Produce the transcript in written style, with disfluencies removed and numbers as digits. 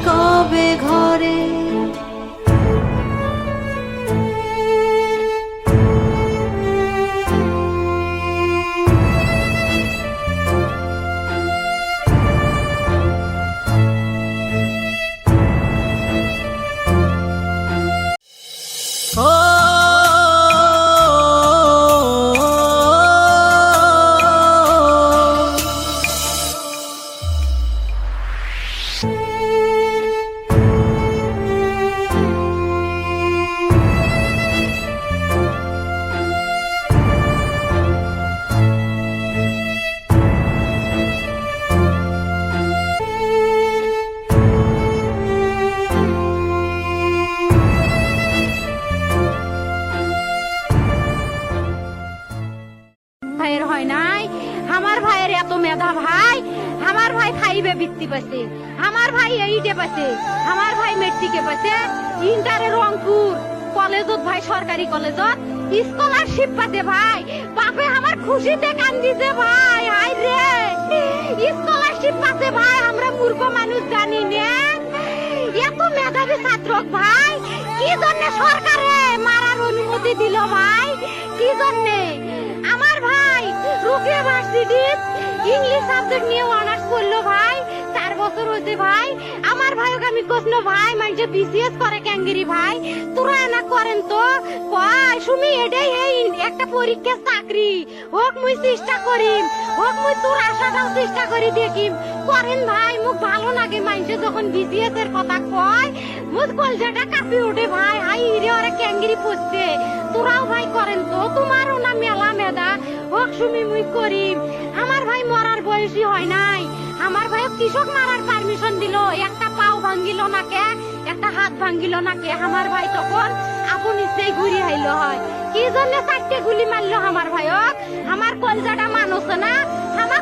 কবে ঘরে ভাইয়ের হয় নাই। আমার ভাইয়ের এত মেধা ভাই, আমার ভাই 5 বৃত্তি পাইছে, আমার ভাই 8 পাইছে, আমার ভাই মেট্রিকে পাইছে, ইন্টারে রংপুর কলেজত ভাই সরকারি কলেজত স্কলারশিপ পাইছে ভাই। বাপে আমার খুশিতে কান্দিছে ভাই। হাই রে স্কলারশিপ পাইছে ভাই, আমরা মূর্খ মানুষ জানি না। এত মেধাবী ছাত্র ভাই, কি জন্য সরকারে মারার অনুমতি দিল ভাই? কি জন্য? আমার ভাই রুকিয়া ভার্সিটি ইংলিশ সাবজেক্ট নিয়ে অনার্স করলো ভাই, 4 বছর হয়েছে ভাই। আমার ভাইকে আমি কইল ভাই মানে বিসিএস করে ক্যাঙ্গেরি ভাই, তোরা না করেন তো কয় সুমি এটাই এই একটা পরীক্ষা চাকরি হোক মুই চেষ্টা করিম, হোক মুই তোর আশাটাও চেষ্টা করি দেখিম। করেন ভাই, মুখ ভালো লাগে মানুষে যখন বিসিএস এর কথা কয়, মুখ কলজাটা কাঁপি ওঠে ভাই। হাই রে ওরা ক্যাঙ্গেরি পড়ছে, তোরাও ভাই করেন তো, তোমারও না মেলা মেধা, হোক সুমি মুই করিম। আমার ভাই মরার বয়সী হয় নাই, আমার ভাই কৃষক মারার পারমিশন দিল, একটা পাও ভাঙ্গিল না কে, একটা হাত ভাঙ্গিল না কে। আমার ভাই তখন আপন ইচ্ছেই ঘুরি আইলো হয়। কি জন্য 4টে গুলি মারলো আমার ভাইক? আমার কলজাটা মানুষ না, আমার